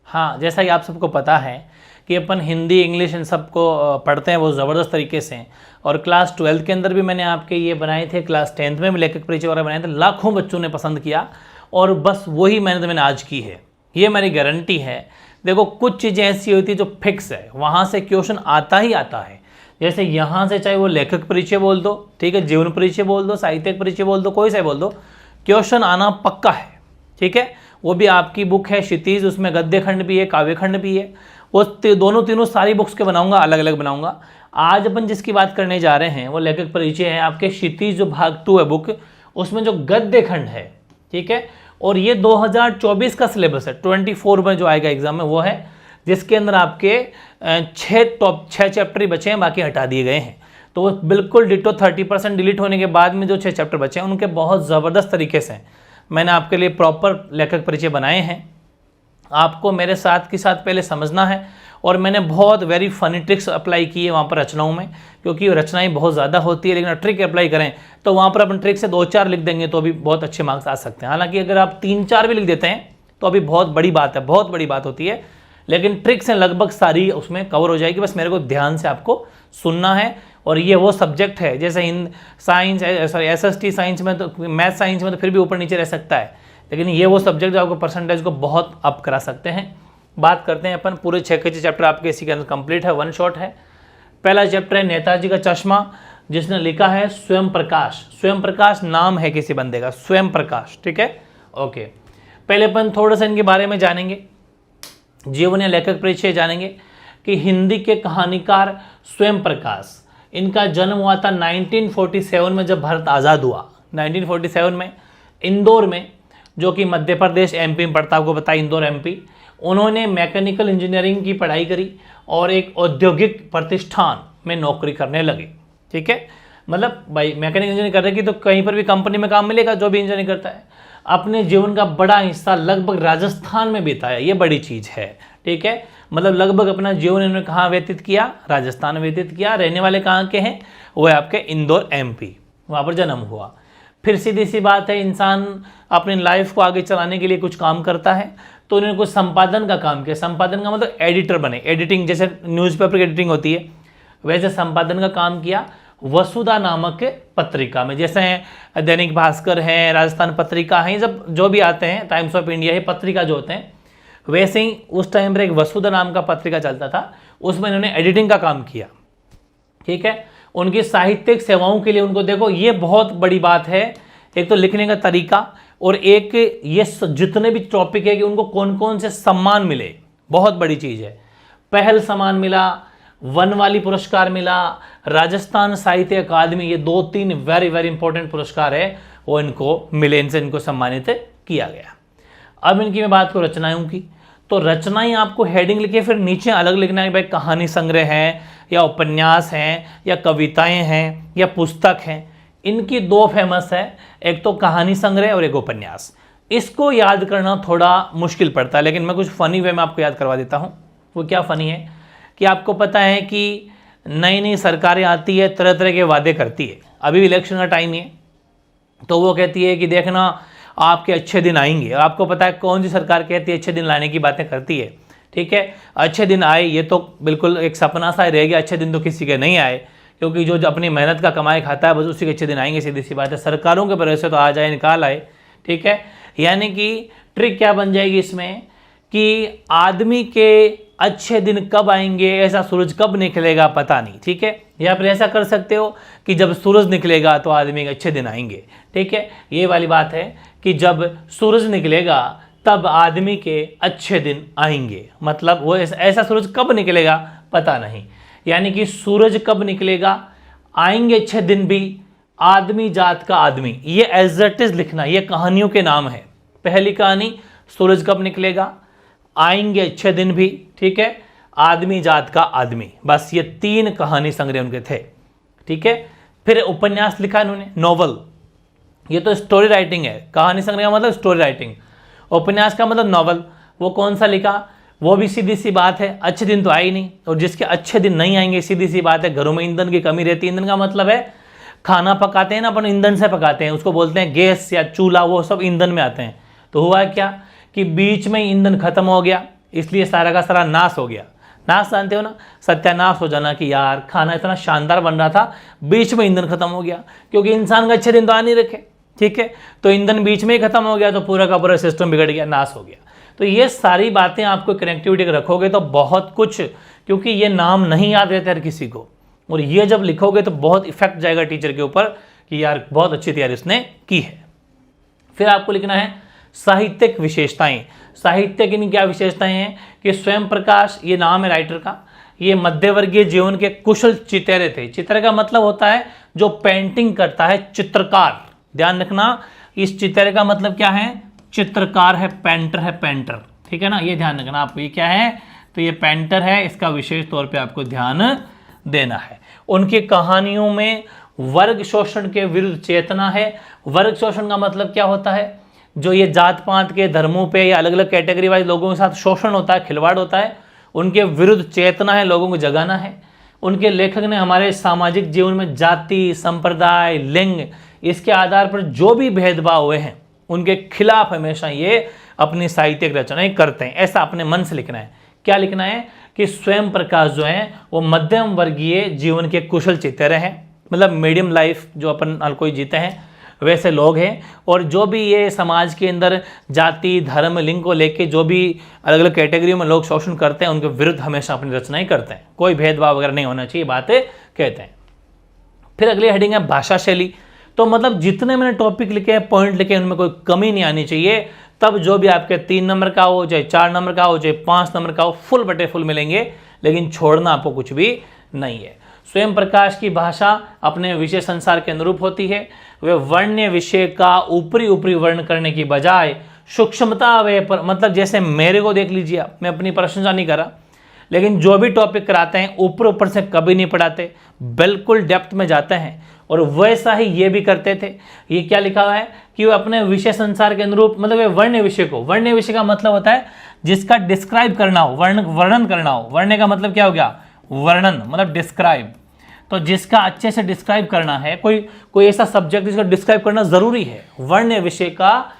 हाँ, जैसा कि आप सबको पता है कि अपन हिंदी इंग्लिश इन सबको पढ़ते हैं वो ज़बरदस्त तरीके से। और क्लास 12th के अंदर भी मैंने आपके ये बनाए थे, क्लास 10th में भी लेखक परिचय वगैरह बनाए थे, लाखों बच्चों ने पसंद किया और बस वही मेहनत मैंने आज की है, ये मेरी गारंटी है। देखो कुछ चीज़ें ऐसी होती है जो फिक्स है, वहाँ से क्वेश्चन आता ही आता है। जैसे यहाँ से चाहे वो लेखक परिचय बोल दो, ठीक है, जीवन परिचय बोल दो, साहित्यिक परिचय बोल दो, कोई सा बोल दो, क्वेश्चन आना पक्का है, ठीक है। वो भी आपकी बुक है क्षितिज, उसमें गद्य खंड भी है, काव्य खंड भी है, वो दोनों तीनों सारी बुक्स के बनाऊंगा, अलग अलग बनाऊंगा। आज अपन जिसकी बात करने जा रहे हैं वो लेखक परिचय है आपके क्षितिज, जो भाग 2 है बुक, उसमें जो गद्य खंड है, ठीक है। और ये 2024 का सिलेबस है, 24 में जो आएगा एग्जाम में वो है, जिसके अंदर आपके 6 चैप्टर ही बचे हैं, बाकी हटा दिए गए हैं। तो वो बिल्कुल डिटो 30% डिलीट होने के बाद में जो 6 चैप्टर बचे हैं उनके बहुत ज़बरदस्त तरीके से मैंने आपके लिए प्रॉपर लेखक परिचय बनाए हैं। आपको मेरे साथ के साथ पहले समझना है, और मैंने बहुत वेरी फनी ट्रिक्स अप्लाई की है वहाँ पर रचनाओं में, क्योंकि रचनाएं बहुत ज़्यादा होती है, लेकिन ट्रिक अप्लाई करें तो वहाँ पर अपन ट्रिक से 2-4 लिख देंगे तो अभी बहुत अच्छे मार्क्स आ सकते हैं। हालांकि अगर आप 3-4 भी लिख देते हैं तो अभी बहुत बड़ी बात है, बहुत बड़ी बात होती है, लेकिन ट्रिक से लगभग सारी उसमें कवर हो जाएगी। बस मेरे को ध्यान से आपको सुनना है। और ये वो सब्जेक्ट है, जैसे साइंस सॉरी SST साइंस में तो, मैथ साइंस में तो फिर भी ऊपर नीचे रह सकता है, लेकिन ये वो सब्जेक्ट जो आपको परसेंटेज को बहुत अप करा सकते हैं। बात करते हैं अपन, पूरे 6 के 6 चैप्टर आपके इसी के अंदर कंप्लीट है, 1 शॉट है। पहला चैप्टर है नेताजी का चश्मा, जिसने लिखा है स्वयं प्रकाश। स्वयं प्रकाश नाम है किसी बंदे का, स्वयं प्रकाश, ठीक है, ओके। पहले अपन थोड़ा सा इनके बारे में जानेंगे, जीवन या लेखक परिचय जानेंगे कि हिंदी के कहानीकार स्वयं प्रकाश, इनका जन्म हुआ था 1947 में, जब भारत आज़ाद हुआ 1947 में, इंदौर में, जो कि मध्य प्रदेश MP में पड़ता है, आपको पता है इंदौर MP। उन्होंने मैकेनिकल इंजीनियरिंग की पढ़ाई करी और एक औद्योगिक प्रतिष्ठान में नौकरी करने लगे, ठीक है। मतलब भाई मैकेनिकल इंजीनियरिंग कर रहे की तो कहीं पर भी कंपनी में काम मिलेगा, जो भी इंजीनियरिंग करता है। अपने जीवन का बड़ा हिस्सा लगभग राजस्थान में बिताया, ये बड़ी चीज़ है, ठीक है। मतलब लगभग अपना जीवन इन्होंने कहाँ व्यतीत किया, राजस्थान में व्यतीत किया। रहने वाले कहाँ के हैं, वो है आपके इंदौर MP, वहाँ पर जन्म हुआ। फिर सीधी सी बात है, इंसान अपनी लाइफ को आगे चलाने के लिए कुछ काम करता है, तो उन्होंने कुछ संपादन का काम किया। संपादन का मतलब एडिटर बने, एडिटिंग, जैसे न्यूज़पेपर की एडिटिंग होती है वैसे संपादन का काम किया वसुधा नामक पत्रिका में। जैसे हैं दैनिक भास्कर है, राजस्थान पत्रिका है, जब जो भी आते हैं, टाइम्स ऑफ इंडिया है, पत्रिका जो होते हैं, वैसे ही उस टाइम पर एक वसुधा नाम का पत्रिका चलता था, उसमें इन्होंने एडिटिंग का काम किया, ठीक है। उनकी साहित्यिक सेवाओं के लिए उनको, देखो ये बहुत बड़ी बात है, एक तो लिखने का तरीका, और एक ये जितने भी टॉपिक है कि उनको कौन कौन से सम्मान मिले, बहुत बड़ी चीज़ है। पहल सम्मान मिला, वनवाली पुरस्कार मिला, राजस्थान साहित्य अकादमी, ये 2-3 वेरी वेरी इंपॉर्टेंट पुरस्कार है वो इनको मिले, इनसे इनको सम्मानित किया गया। अब इनकी मैं बात करूँ रचनाओं की, तो रचनाएं आपको हेडिंग लिखे, फिर नीचे अलग लिखना है, भाई कहानी संग्रह है या उपन्यास हैं या कविताएं हैं या पुस्तक हैं। इनकी 2 फेमस है, एक तो कहानी संग्रह और एक उपन्यास। इसको याद करना थोड़ा मुश्किल पड़ता है, लेकिन मैं कुछ फ़नी वे में आपको याद करवा देता हूँ। वो क्या फ़नी है कि आपको पता है कि नई नई सरकारें आती है, तरह तरह के वादे करती है। अभी इलेक्शन का टाइम है, तो वो कहती है कि देखना आपके अच्छे दिन आएंगे। आपको पता है कौन सी सरकार कहती है अच्छे दिन लाने की बातें करती है, ठीक है। अच्छे दिन आए ये तो बिल्कुल एक सपना सा रह गया, अच्छे दिन तो किसी के नहीं आए, क्योंकि जो अपनी मेहनत का कमाई खाता है बस उसी के अच्छे दिन आएंगे, सीधी सी बात है। सरकारों के भरोसे तो आ जाए निकाल आए, ठीक है। यानी कि ट्रिक क्या बन जाएगी इसमें कि आदमी के अच्छे दिन कब आएंगे, ऐसा सूरज कब निकलेगा पता नहीं, ठीक है। या फिर ऐसा कर सकते हो कि जब सूरज निकलेगा तो आदमी के अच्छे दिन आएंगे, ठीक है। ये वाली बात है कि जब सूरज निकलेगा तब आदमी के अच्छे दिन आएंगे, मतलब वो ऐसा सूरज कब निकलेगा पता नहीं। यानी कि सूरज कब निकलेगा, आएंगे अच्छे दिन भी, आदमी जात का आदमी, ये एज इट इज लिखना, ये कहानियों के नाम है। पहली कहानी सूरज कब निकलेगा, आएंगे अच्छे दिन भी, ठीक है, आदमी जात का आदमी, बस ये 3 कहानी संग्रह उनके थे, ठीक है। फिर उपन्यास लिखा इन्होंने, नॉवल, ये तो स्टोरी राइटिंग है। कहानी संग्रह का मतलब स्टोरी राइटिंग, उपन्यास का मतलब नॉवल। वो कौन सा लिखा, वो भी सीधी सी बात है, अच्छे दिन तो आए ही नहीं, और जिसके अच्छे दिन नहीं आएंगे सीधी सी बात है घरों में ईंधन की कमी रहती है। ईंधन का मतलब है खाना पकाते हैं ना अपन, ईंधन से पकाते हैं, उसको बोलते हैं गैस या चूल्हा, वो सब ईंधन में आते हैं। तो हुआ क्या कि बीच में ईंधन खत्म हो गया, इसलिए सारा का सारा नाश हो गया। नाश जानते हो ना, सत्यानाश हो जाना कि यार खाना इतना शानदार बन रहा था, बीच में ईंधन खत्म हो गया, क्योंकि इंसान का अच्छे दिन तो आ नहीं रखे, ठीक है। तो ईंधन बीच में ही खत्म हो गया तो पूरा का पूरा सिस्टम बिगड़ गया, नाश हो गया। तो ये सारी बातें आपको कनेक्टिविटी रखोगे तो बहुत कुछ, क्योंकि ये नाम नहीं याद रहते हर किसी को, और ये जब लिखोगे तो बहुत इफेक्ट जाएगा टीचर के ऊपर कि यार बहुत अच्छी तैयारी उसने की है। फिर आपको लिखना है साहित्यिक विशेषताएं। साहित्य की क्या विशेषताएं हैं कि स्वयं प्रकाश, ये नाम है राइटर का, ये मध्यवर्गीय जीवन के कुशल चितैरे थे। चित्र का मतलब होता है जो पेंटिंग करता है, चित्रकार। ध्यान रखना, इस चितैरे का मतलब क्या है, चित्रकार है, पेंटर है, पेंटर, ठीक है ना, ये ध्यान रखना आपको। ये क्या है, तो ये पेंटर है, इसका विशेष तौर पे आपको ध्यान देना है। उनकी कहानियों में वर्ग शोषण के विरुद्ध चेतना है। वर्ग शोषण का मतलब क्या होता है, जो ये जात पात के धर्मों पे या अलग अलग कैटेगरी वाइज लोगों के साथ शोषण होता है, खिलवाड़ होता है, उनके विरुद्ध चेतना है, लोगों को जगाना है। उनके लेखक ने हमारे सामाजिक जीवन में जाति, संप्रदाय, लिंग, इसके आधार पर जो भी भेदभाव हुए हैं उनके खिलाफ हमेशा ये अपनी साहित्यिक रचनाएं करते हैं। ऐसा अपने मन से लिखना है। क्या लिखना है कि स्वयं प्रकाश जो है वो मध्यम वर्गीय जीवन के कुशल चितैरे हैं, मतलब मीडियम लाइफ जो अपन हर कोई जीते हैं वैसे लोग हैं, और जो भी ये समाज के अंदर जाति, धर्म, लिंग को लेके जो भी अलग अलग कैटेगरी में लोग शोषण करते हैं उनके विरुद्ध हमेशा अपनी रचनाएं करते हैं। कोई भेदभाव वगैरह नहीं होना चाहिए, बातें कहते हैं। फिर अगली हेडिंग है भाषा शैली। तो मतलब जितने मैंने टॉपिक लिखे हैं, पॉइंट लिखे, उनमें कोई कमी नहीं आनी चाहिए। तब जो भी आपके 3 नंबर का हो, चाहे 4 नंबर का हो, चाहे 5 नंबर का हो, फुल बटे फुल मिलेंगे, लेकिन छोड़ना आपको कुछ भी नहीं है। स्वयं प्रकाश की भाषा अपने विषय संसार के अनुरूप होती है। वे वर्ण्य विषय का ऊपरी ऊपरी वर्ण करने की बजाय सूक्ष्मता वे पर, मतलब जैसे मेरे को देख लीजिए, मैं अपनी प्रशंसा नहीं कर रहा, लेकिन जो भी टॉपिक कराते हैं ऊपर ऊपर से कभी नहीं पढ़ाते, बिल्कुल डेप्थ में जाते हैं, और वैसा ही ये भी करते थे। ये क्या लिखा हुआ है कि वो अपने विषय संसार के अनुरूप, मतलब वे वर्ण्य विषय को, वर्ण्य विषय का मतलब होता है जिसका डिस्क्राइब करना हो, वर्णन करना हो। वर्ण्य का मतलब क्या हो गया, वर्णन मतलब डिस्क्राइब। तो जिसका अच्छे से डिस्क्राइब करना है, कोई ऐसा सब्जेक्ट जिसका डिस्क्राइब करना जरूरी है, वर्ण्य विषय का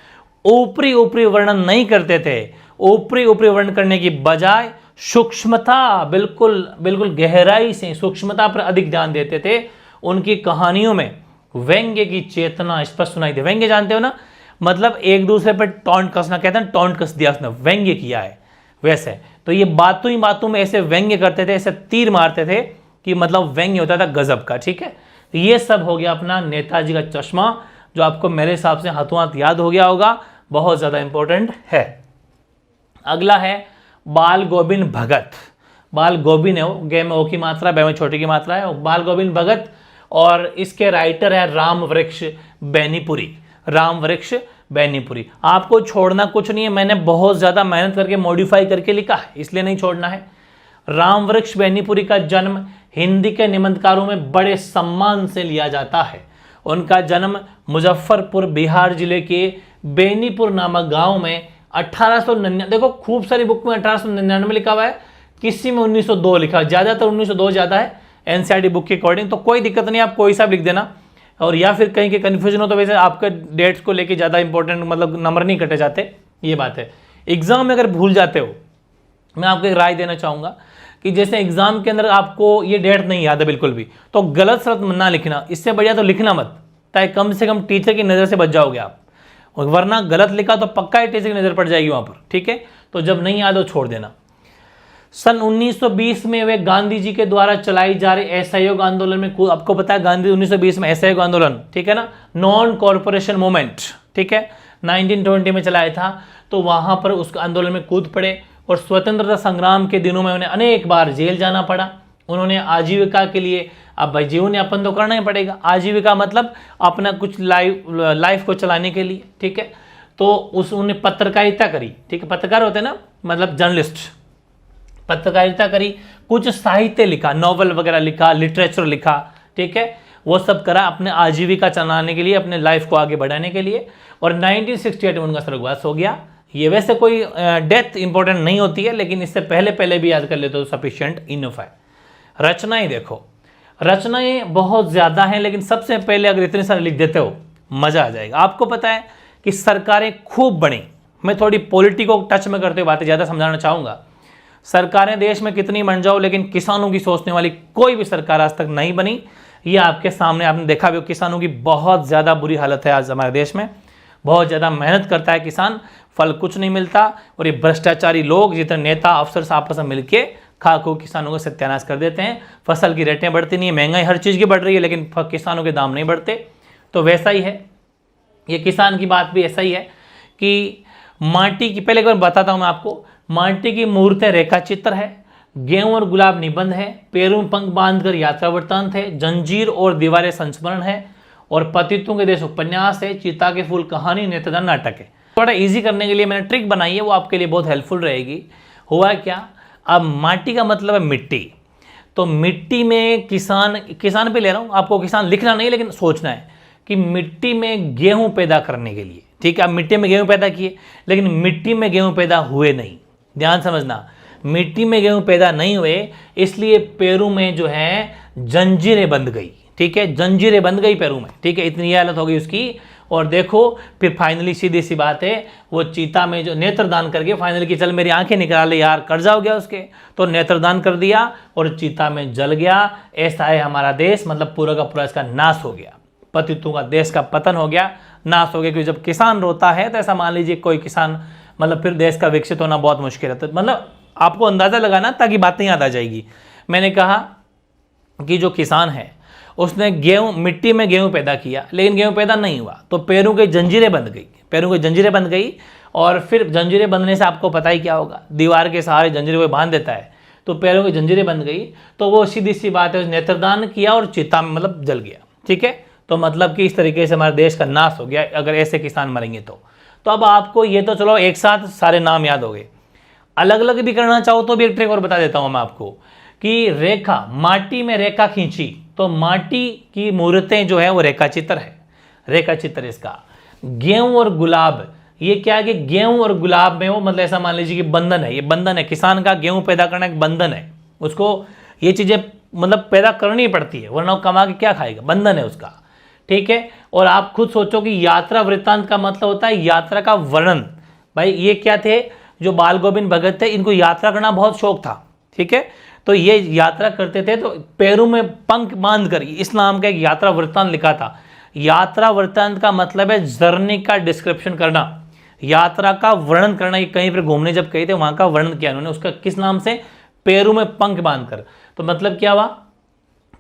ऊपरी ऊपरी वर्णन नहीं करते थे। ऊपरी ऊपरी वर्णन करने की बजाय सूक्ष्मता, बिल्कुल बिल्कुल गहराई से सूक्ष्मता पर अधिक ध्यान देते थे। उनकी कहानियों में व्यंग्य की चेतना स्पष्ट सुनाई थी। व्यंग्य जानते हो ना, मतलब एक दूसरे पर टॉन्ट कसना, कहते हैं टॉन्ट कस दिया उसने, व्यंग्य किया है वैसे। तो ये बातों ही बातों में ऐसे व्यंग्य करते थे, ऐसे तीर मारते थे कि मतलब व्यंग्य होता था गजब का, ठीक है। तो ये सब हो गया अपना नेताजी का चश्मा, जो आपको मेरे हिसाब से हाथों हाथ याद हो गया होगा, बहुत ज़्यादा इंपॉर्टेंट है। अगला है बाल गोविंद भगत। बाल गोविंद है, वो गे में ओ की मात्रा, बे में छोटी की मात्रा है, बाल गोविंद भगत, और इसके राइटर है राम वृक्ष बैनीपुरी। राम वृक्ष बैनीपुरी। आपको छोड़ना कुछ नहीं है, मैंने बहुत ज़्यादा मेहनत करके मॉडिफाई करके लिखा है, इसलिए नहीं छोड़ना है। राम वृक्ष बैनीपुरी का जन्म हिंदी के निबंधकारों में बड़े सम्मान से लिया जाता है। उनका जन्म मुजफ्फरपुर बिहार जिले के बेनीपुर नामक गांव में 1899, देखो खूब सारी बुक में 1899 लिखा हुआ है, किसी में 1902 लिखा, ज़्यादातर 1902 ज़्यादा है एनसीईआरटी बुक के अकॉर्डिंग। तो कोई दिक्कत नहीं, आप कोई सा लिख देना, और या फिर कहीं के कन्फ्यूजन हो तो वैसे आपके डेट्स को लेके ज़्यादा इंपॉर्टेंट, मतलब नंबर नहीं कटे जाते, ये बात है। एग्जाम में अगर भूल जाते हो, मैं आपको एक राय देना चाहूँगा कि जैसे एग्जाम के अंदर आपको ये डेट नहीं याद है बिल्कुल भी, तो गलत शब्द ना लिखना, इससे बढ़िया तो लिखना मत, ताकि कम से कम टीचर की नज़र से बच जाओगे आप, वरना गलत लिखा तो पक्का ही टीचर की नज़र पड़ जाएगी वहाँ पर, ठीक है। तो जब नहीं याद हो छोड़ देना। सन 1920 में वे गांधी जी के द्वारा चलाई जा रही असहयोग आंदोलन में, आपको पता है गांधी 1920 में असहयोग आंदोलन, ठीक है ना, नॉन कॉर्पोरेशन मूवमेंट, ठीक है, 1920 में चलाया था। तो वहां पर उस आंदोलन में कूद पड़े, और स्वतंत्रता संग्राम के दिनों में उन्हें अनेक बार जेल जाना पड़ा। उन्होंने आजीविका के लिए, अब भाई जीवन यापन तो करना ही पड़ेगा, आजीविका मतलब अपना कुछ लाइफ को चलाने के लिए, ठीक है। तो उन्हें पत्रकारिता करी, ठीक है, पत्रकार होते हैं ना, मतलब जर्नलिस्ट, पत्रकारिता करी, कुछ साहित्य लिखा, नॉवल वगैरह लिखा, लिटरेचर लिखा, ठीक है, वो सब करा अपने आजीविका चलाने के लिए, अपने लाइफ को आगे बढ़ाने के लिए। और 1968 में उनका स्वर्गवास हो गया। ये वैसे कोई डेथ इंपॉर्टेंट नहीं होती है, लेकिन इससे पहले भी याद कर लेते हो सफिशिएंट इनफ है। रचनाएं देखो, रचनाएं बहुत ज़्यादा हैं, लेकिन सबसे पहले अगर इतने सारे लिख देते हो मज़ा आ जाएगा। आपको पता है कि सरकारें खूब बनी, मैं थोड़ी पॉलिटिको टच में करते हुए बातें ज़्यादा समझाना चाहूँगा। सरकारें देश में कितनी बन जाओ, लेकिन किसानों की सोचने वाली कोई भी सरकार आज तक नहीं बनी। ये आपके सामने आपने देखा भी, किसानों की बहुत ज़्यादा बुरी हालत है आज हमारे देश में। बहुत ज़्यादा मेहनत करता है किसान, फल कुछ नहीं मिलता, और ये भ्रष्टाचारी लोग जितने नेता अफसर आपस में मिलके खा खो किसानों को सत्यानाश कर देते हैं। फसल की रेटें बढ़ती नहीं है, महंगाई हर चीज़ की बढ़ रही है, लेकिन किसानों के दाम नहीं बढ़ते। तो वैसा ही है, ये किसान की बात भी ऐसा ही है कि माटी की, पहले एक बार बताता हूँ मैं आपको, माटी की मूर्तें रेखा चित्र है, गेहूं और गुलाब निबंध है, पैरों में पंख बांधकर यात्रा वृत्तांत है, जंजीर और दीवारें संस्मरण है, और पतितों के देश उपन्यास है, चीता के फूल कहानी, नेत्रदान नाटक है। थोड़ा इजी करने के लिए मैंने ट्रिक बनाई है, वो आपके लिए बहुत हेल्पफुल रहेगी। हुआ क्या, अब माटी का मतलब है मिट्टी, तो मिट्टी में किसान पे ले रहा हूँ, आपको किसान लिखना नहीं लेकिन सोचना है कि मिट्टी में गेहूं पैदा करने के लिए, ठीक है, अब मिट्टी में गेहूं पैदा किए, लेकिन मिट्टी में गेहूं पैदा हुए नहीं, ध्यान समझना, मिट्टी में गेहूं पैदा नहीं हुए, इसलिए पैरों में जो है जंजीरें बंध गई, ठीक है, जंजीरें बंध गई पैरों में, ठीक है, इतनी हालत हो गई उसकी। और देखो फिर फाइनली सीधी सी बात है, वो चीता में जो नेत्रदान करके फाइनली कि चल मेरी आंखें निकाल ले यार, कर्जा हो गया उसके, तो नेत्रदान कर दिया और चीता में जल गया। ऐसा है हमारा देश, मतलब पूरा का पूरा इसका नाश हो गया, पतितों का देश का पतन हो गया, नाश हो गया। क्योंकि जब किसान रोता है तो ऐसा मान लीजिए कोई किसान, मतलब फिर देश का विकसित होना बहुत मुश्किल है। तो मतलब आपको अंदाजा लगाना ताकि बातें याद आ जाएगी। मैंने कहा कि जो किसान है उसने गेहूं, मिट्टी में गेहूं पैदा किया, लेकिन गेहूं पैदा नहीं हुआ, तो पैरों की जंजीरें बंध गई, पैरों की जंजीरें बंध गई। और फिर जंजीरें बंधने से आपको पता ही क्या होगा, दीवार के सहारे जंजीरें को बांध देता है, तो पैरों की जंजीरें बंध गई, तो वो सीधी सी बात है, नेत्रदान किया और चिता में मतलब जल गया, ठीक है। तो मतलब कि इस तरीके से हमारे देश का नाश हो गया अगर ऐसे किसान मरेंगे तो अब आपको ये तो चलो एक साथ सारे नाम याद हो गए, अलग अलग भी करना चाहो तो भी एक ट्रिक और बता देता हूं मैं आपको कि रेखा, माटी में रेखा खींची, तो माटी की मूर्तें जो है वो रेखा चित्र है, रेखा चित्र इसका। गेहूं और गुलाब, ये क्या है कि गेहूं और गुलाब में वो मतलब ऐसा मान लीजिए कि बंधन है, ये बंधन है किसान का, गेहूं पैदा करना एक बंधन है, उसको ये चीजें मतलब पैदा करनी पड़ती है, वरना वो कमा के क्या खाएगा, बंधन है उसका, ठीक है। और आप खुद सोचो कि यात्रा वृत्तांत का मतलब होता है यात्रा का वर्णन। भाई ये क्या थे, जो बाल गोविंद भगत थे, इनको यात्रा करना बहुत शौक था, ठीक है, तो ये यात्रा करते थे, तो पैरों में पंख बांधकर इस नाम का एक यात्रा वृत्तांत लिखा था। यात्रा वृत्तांत का मतलब है जर्नी का डिस्क्रिप्शन करना, यात्रा का वर्णन करना। ये कहीं पर घूमने जब गए थे वहां का वर्णन किया उन्होंने, उसका किस नाम से, पैरों में पंख बांधकर। तो मतलब क्या हुआ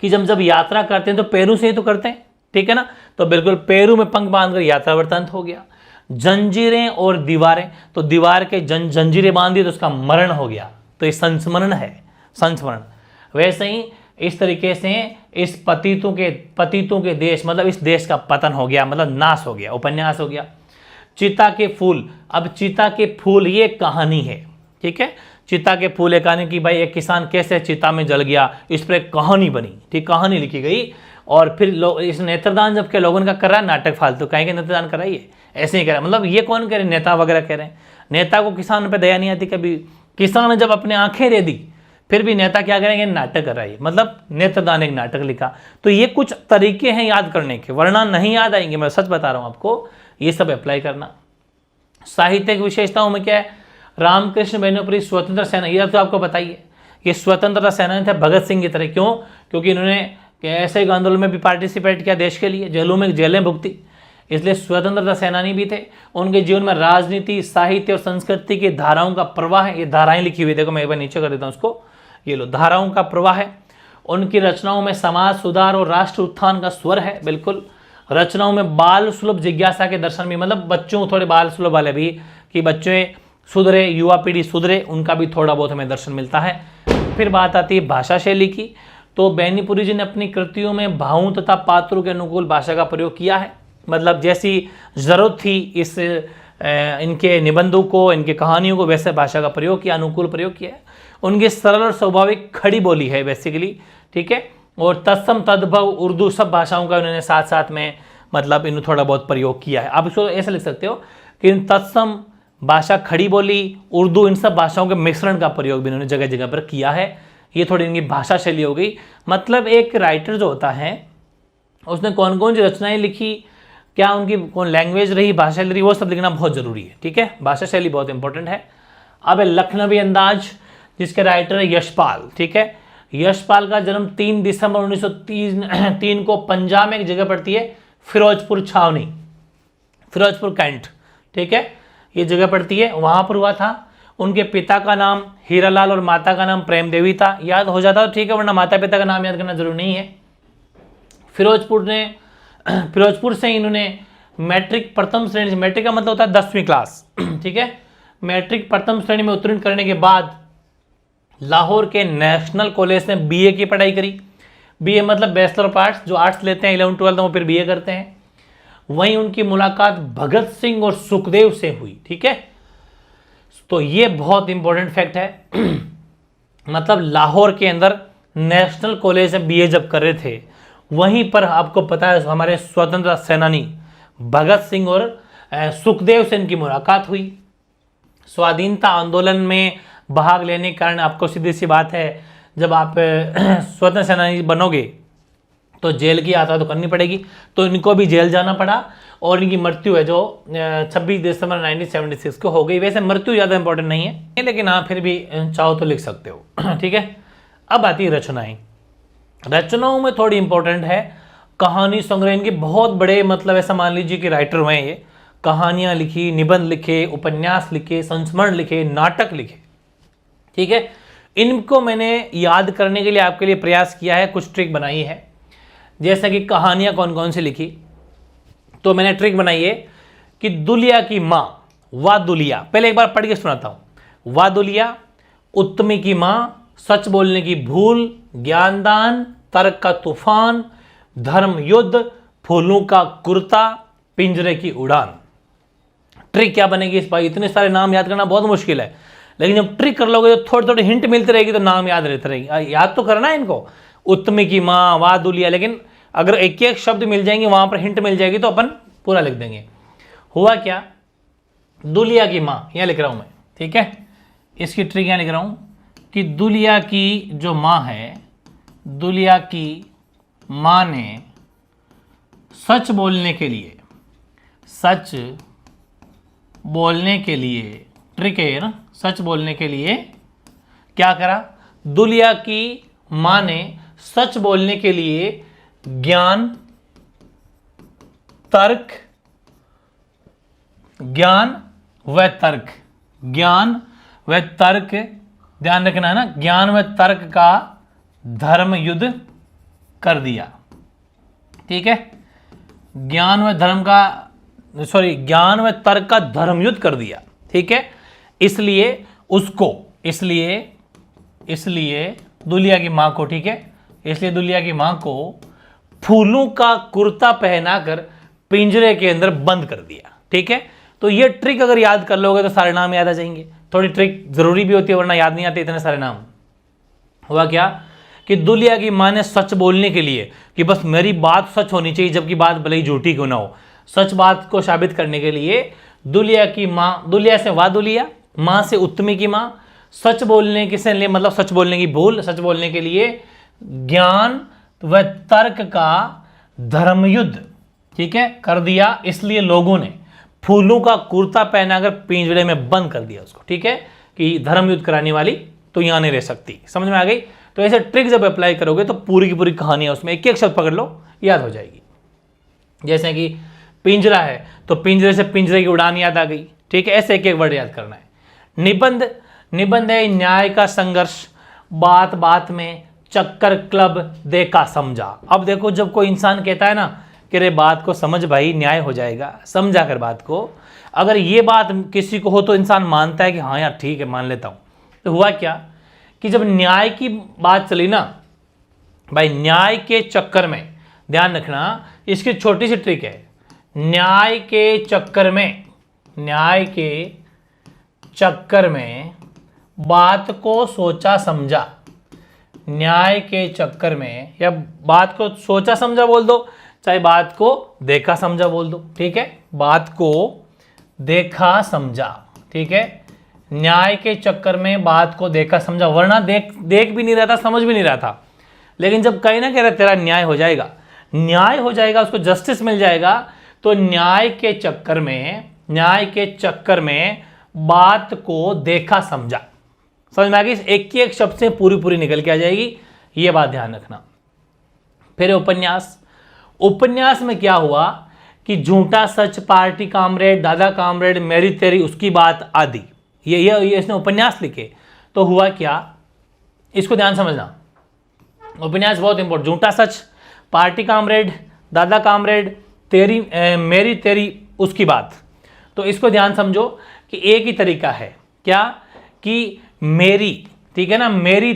कि जब यात्रा करते हैं तो पैरों से ही तो करते हैं, ठीक है ना, तो बिल्कुल पैरों में पंख बांधकर यात्रा वृत्तांत हो गया। जंजीरें और दीवारें, तो दीवार के जंजीरें बांध दी तो उसका मरण हो गया, तो ये संस्मरण है, संस्मरण। वैसे ही इस तरीके से इस पतितों के देश, मतलब इस देश का पतन हो गया, मतलब नाश हो गया, उपन्यास हो गया। चीता के फूल, अब चीता के फूल ये कहानी है, ठीक है, चीता के फूल एक कहानी की, भाई एक किसान कैसे चीता में जल गया, इस पर एक कहानी बनी, ठीक, कहानी लिखी गई। और फिर लोग इस नेत्रदान जब के लोगों का कर रहा है नाटक फालतू, कहेंगे नेत्रदान कराइए, ऐसे ही कह रहा है, मतलब ये कौन कह रहे, नेता वगैरह कह रहे हैं। नेता को किसान पे दया नहीं आती कभी, किसान ने जब अपने आंखें दे दी फिर भी नेता क्या करेंगे, नाटक कर रहा है, मतलब नेत्रदान एक नाटक लिखा। तो ये कुछ तरीके हैं याद करने के, वरना नहीं याद आएंगे, मैं सच बता रहा हूं आपको, ये सब अप्लाई करना। साहित्यिक विशेषताओं में क्या है, रामकृष्ण बेनोपरी स्वतंत्र सेना, यह तो आपको बताइए, ये स्वतंत्रता सेनानी थे भगत सिंह की तरह। क्यों, क्योंकि इन्होंने ऐसे एक आंदोलन में भी पार्टिसिपेट किया देश के लिए, जेलों में जेलें भुगती, इसलिए स्वतंत्रता सेनानी भी थे। उनके जीवन में राजनीति, साहित्य और संस्कृति की धाराओं का प्रवाह है, ये धाराएं लिखी हुई, देखो मैं एक बार नीचे कर देता हूँ उसको, ये लो, धाराओं का प्रवाह है। उनकी रचनाओं में समाज सुधार और राष्ट्र उत्थान का स्वर है, बिल्कुल। रचनाओं में बाल सुलभ जिज्ञासा के दर्शन भी, मतलब बच्चों थोड़े बाल सुलभ वाले भी, कि बच्चे सुधरे, युवा पीढ़ी सुधरे, उनका भी थोड़ा बहुत हमें दर्शन मिलता है। फिर बात आती है भाषा शैली की, तो बेनीपुरी जी ने अपनी कृतियों में भावों तथा पात्रों के अनुकूल भाषा का प्रयोग किया है, मतलब जैसी जरूरत थी इस इनके निबंधों को, इनके कहानियों को, वैसे भाषा का प्रयोग किया, अनुकूल प्रयोग किया है। उनकी सरल और स्वाभाविक खड़ी बोली है बेसिकली, ठीक है, और तत्सम तद्भव उर्दू सब भाषाओं का उन्होंने साथ साथ में मतलब इन्होंने थोड़ा बहुत प्रयोग किया है। आप इसको ऐसे लिख सकते हो कि इन तत्सम भाषा, खड़ी बोली, उर्दू, इन सब भाषाओं के मिश्रण का प्रयोग भी इन्होंने जगह जगह पर किया है। ये थोड़ी इनकी भाषा शैली हो गई। मतलब एक राइटर जो होता है उसने कौन कौन सी रचनाएं लिखी, क्या उनकी कौन लैंग्वेज रही, भाषा रही, वो सब लिखना बहुत जरूरी है, ठीक है, भाषा शैली बहुत इंपॉर्टेंट है। अब लखनवी अंदाज, जिसके राइटर है यशपाल। ठीक है, यशपाल का जन्म 3 दिसंबर 1903 को पंजाब में एक जगह पड़ती है फिरोजपुर छावनी, फिरोजपुर कैंट। ठीक है, ये जगह पड़ती है, वहां पर हुआ था। उनके पिता का नाम हीरालाल और माता का नाम प्रेम देवी था। याद हो जाता तो ठीक है, वरना माता पिता का नाम याद करना जरूरी नहीं है। फिरोजपुर से इन्होंने मैट्रिक प्रथम श्रेणी, मैट्रिक का मतलब होता है 10वीं क्लास। ठीक है, मैट्रिक प्रथम श्रेणी में उत्तीर्ण करने के बाद लाहौर के नेशनल कॉलेज में बीए की पढ़ाई करी। बीए मतलब बैचलर ऑफ आर्ट्स, जो आर्ट्स लेते हैं 11th 12th वो फिर बीए करते हैं। वहीं उनकी मुलाकात भगत सिंह और सुखदेव से हुई। ठीक है, तो ये बहुत इंपॉर्टेंट फैक्ट है। मतलब लाहौर के अंदर नेशनल कॉलेज में बीए जब कर रहे थे, वहीं पर आपको पता है हमारे स्वतंत्रता सेनानी भगत सिंह और सुखदेव से इनकी मुलाकात हुई। स्वाधीनता आंदोलन में भाग लेने के कारण आपको सीधी सी बात है, जब आप स्वतंत्र सेनानी बनोगे तो जेल की यात्रा तो करनी पड़ेगी, तो इनको भी जेल जाना पड़ा और इनकी मृत्यु है जो 26 दिसंबर 1976 को हो गई। वैसे मृत्यु ज़्यादा इंपॉर्टेंट नहीं है, लेकिन आप फिर भी चाहो तो लिख सकते हो। ठीक है, अब आती है रचनाएं। रचनाओं में थोड़ी इंपॉर्टेंट है कहानी संग्रह। इनके बहुत बड़े, मतलब ऐसा मान लीजिए कि राइटर हुए हैं ये। कहानियाँ लिखी, निबंध लिखे, उपन्यास लिखे, संस्मरण लिखे, नाटक लिखे। ठीक है, इनको मैंने याद करने के लिए आपके लिए प्रयास किया है, कुछ ट्रिक बनाई है। जैसे कि कहानियाँ कौन कौन सी लिखी, तो मैंने ट्रिक बनाई है कि दुलिया की माँ वा दुलिया, पहले एक बार पढ़ के सुनाता हूँ। वा दुलिया, उत्तमी की माँ, सच बोलने की भूल, ज्ञानदान, तर्क का तूफान, धर्म युद्ध, फूलों का कुर्ता, पिंजरे की उड़ान। ट्रिक क्या बनेगी इस भाई, इतने सारे नाम याद करना बहुत मुश्किल है, लेकिन जब ट्रिक कर लोगे तो थोड़ी थोड़ी हिंट मिलती रहेगी तो नाम याद रहते रहेगी। याद तो करना है इनको, उत्तमी की माँ, वा दुलिया, लेकिन अगर एक एक शब्द मिल जाएंगे वहां पर हिंट मिल जाएगी तो अपन पूरा लिख देंगे। हुआ क्या, दुलिया की माँ यहां लिख रहा हूं मैं। ठीक है, इसकी ट्रिक यहां लिख रहा हूं कि दुलिया की जो माँ है, दुलिया की माँ ने सच बोलने के लिए, सच बोलने के लिए, ट्रिक है ना, सच बोलने के लिए क्या करा, दुलिया की माँ ने सच बोलने के लिए ज्ञान, तर्क, ज्ञान व तर्क, ज्ञान व तर्क, ध्यान रखना है ना, ज्ञान व तर्क का धर्म युद्ध कर दिया। ठीक है, ज्ञान व धर्म का, सॉरी, ज्ञान व तर्क का धर्म युद्ध कर दिया। ठीक है, इसलिए उसको, इसलिए दुलिया की मां को, ठीक है, इसलिए दुलिया की मां को फूलों का कुर्ता पहनाकर पिंजरे के अंदर बंद कर दिया। ठीक है, तो ये ट्रिक अगर याद कर लोगे तो सारे नाम याद आ जाएंगे। थोड़ी ट्रिक जरूरी भी होती है, वरना याद नहीं आते इतने सारे नाम। हुआ क्या कि दुलिया की मां ने सच बोलने के लिए, कि बस मेरी बात सच होनी चाहिए, जबकि बात भले ही झूठी क्यों ना हो, सच बात को साबित करने के लिए दुलिया की मां, दुलिया से वा दुलिया, मां से उत्तमी की मां, सच बोलने के से लिए मतलब सच बोलने की भूल, सच बोलने के लिए ज्ञान व तर्क का धर्मयुद्ध, ठीक है, कर दिया। इसलिए लोगों ने फूलों का कुर्ता पहनाकर पिंजड़े में बंद कर दिया उसको। ठीक है, कि धर्मयुद्ध कराने वाली तो यहां नहीं रह सकती। समझ में आ गई? तो ऐसे ट्रिक जब अप्लाई करोगे तो पूरी की पूरी कहानियां उसमें एक एक शब्द पकड़ लो, याद हो जाएगी। जैसे कि पिंजरा है तो पिंजरे से पिंजरे की उड़ान याद आ गई। ठीक है, ऐसे एक एक वर्ड याद करना है। निबंध, निबंध है न्याय का संघर्ष, बात बात में चक्कर क्लब देखा समझा। अब देखो, जब कोई इंसान कहता है ना कि रे बात को समझ भाई, न्याय हो जाएगा, समझा कर बात को, अगर ये बात किसी को हो तो इंसान मानता है कि हाँ यार ठीक है मान लेता हूं। तो हुआ क्या कि जब न्याय की बात चली ना भाई, न्याय के चक्कर में, ध्यान रखना इसकी छोटी सी ट्रिक है, न्याय के चक्कर में, न्याय के चक्कर में बात को सोचा समझा, न्याय के चक्कर में, या बात को सोचा समझा बोल दो, चाहे बात को देखा समझा बोल दो। ठीक है, बात को देखा समझा। ठीक है, न्याय के चक्कर में बात को देखा समझा, वरना देख भी नहीं रहा था, समझ भी नहीं रहा था, लेकिन जब कहीं ना कह रहा तेरा न्याय हो जाएगा, न्याय हो जाएगा, उसको जस्टिस मिल जाएगा, तो न्याय के चक्कर में, न्याय के चक्कर में बात को देखा समझा। समझ में आ गई? एक ही एक शब्द से पूरी निकल के आ जाएगी, ये बात ध्यान रखना। फिर उपन्यास। उपन्यास में क्या हुआ कि झूठा सच, पार्टी कामरेड, दादा कामरेड, मेरी तेरी, उसकी बात आदि, ये इसने उपन्यास लिखे। तो हुआ क्या, इसको ध्यान समझना। उपन्यास बहुत इंपॉर्टेंट। झूठा सच, पार्टी कामरेड, दादा कामरेड, तेरी मेरी तेरी, उसकी बात। तो इसको ध्यान समझो कि एक ही तरीका है क्या, कि मेरी, ठीक है ना, मेरी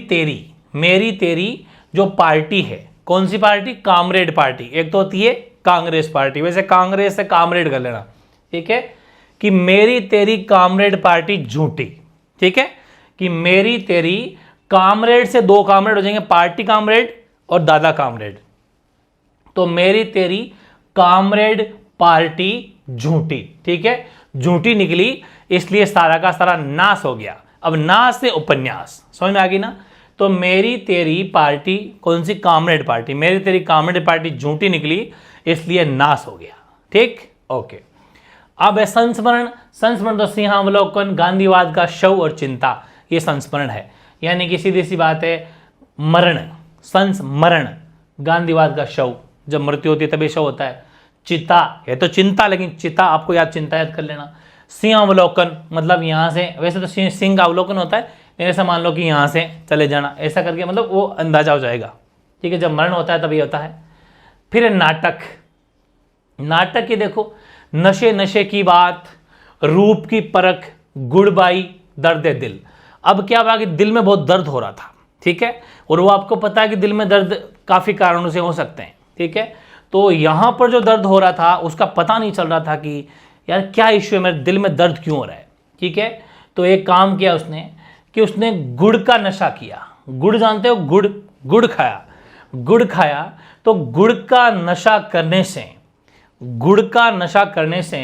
तेरी जो पार्टी है, कौन सी पार्टी? Comrade party. एक तो होती है कांग्रेस पार्टी, वैसे कांग्रेस से कामरेड कर लेना, ठीक है, कि मेरी तेरी कामरेड पार्टी झूठी, ठीक है, कि मेरी तेरी कामरेड से दो कामरेड हो जाएंगे, पार्टी कामरेड और दादा कामरेड। तो मेरी तेरी कामरेड पार्टी झूठी, ठीक है, झूठी निकली, इसलिए सारा का सारा नाश हो गया। अब नाश से उपन्यास, समझ में आ गई ना? तो मेरी तेरी पार्टी, कौन सी? Comrade party. मेरी तेरी कामरेड पार्टी झूठी निकली, इसलिए नाश हो गया, ठीक, ओके। अब है संस्मरण। संस्मरण तो सिंहावलोकन, गांधीवाद का शव और चिंता, ये संस्मरण है, यानी कि सीधी सी बात है मरण, संस्मरण, गांधीवाद का शव, जब मृत्यु होती है तभी शव होता है। चिता है तो चिंता, लेकिन चिता आपको याद, चिंता याद कर लेना। सिंहावलोकन मतलब यहां से, वैसे तो सिंह का अवलोकन होता है, ऐसा मान लो कि यहां से चले जाना, ऐसा करके मतलब वो अंदाजा हो जाएगा, ठीक है, जब मरण होता है तभी होता है। फिर नाटक। नाटक ये देखो, नशे नशे की बात, रूप की परख, गुड़बाई, दर्द दिल। अब क्या हुआ कि दिल में बहुत दर्द हो रहा था, ठीक है, और वो आपको पता है कि दिल में दर्द काफी कारणों से हो सकते हैं, ठीक है। तो यहां पर जो दर्द हो रहा था उसका पता नहीं चल रहा था कि यार क्या इश्यू है, मेरे दिल में दर्द क्यों हो रहा है, ठीक है। तो एक काम किया उसने कि उसने गुड़ का नशा किया। गुड़ जानते हो, गुड़, गुड़ खाया, गुड़ खाया। तो गुड़ का नशा करने से, गुड़ का नशा करने से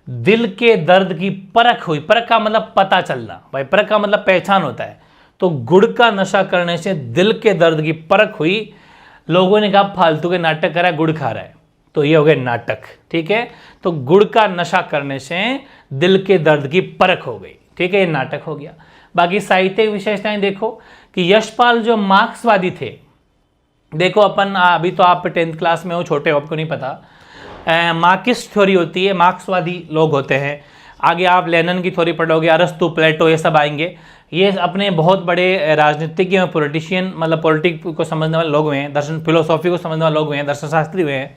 दिल के दर्द की परख हुई। परख का मतलब पता चलना, भाई परख का मतलब पहचान होता है। तो गुड़ का नशा करने से दिल के दर्द की परख हुई। लोगों ने कहा फालतू के नाटक कर रहा है, गुड़ खा रहा है, तो ये हो गए नाटक, ठीक है। तो गुड़ का नशा करने से दिल के दर्द की परख हो गई, ठीक है, ये नाटक हो गया। बाकी साहित्यिक विशेषताएं देखो कि यशपाल जो मार्क्सवादी थे, देखो अपन अभी तो आप 10th क्लास में हो, छोटे हो, आपको नहीं पता, मार्क्सिस्ट थ्योरी होती है, मार्क्सवादी लोग होते हैं। आगे आप लेनिन की थ्योरी पढ़ोगे, अरस्तु, प्लेटो, ये सब आएंगे। ये अपने बहुत बड़े राजनीतिज्ञ, पॉलिटिशियन, मतलब पॉलिटिक को समझने वाले लोग हुए हैं, दर्शन फिलोसॉफी को समझने वाले लोग हुए हैं, दर्शन शास्त्री हुए हैं।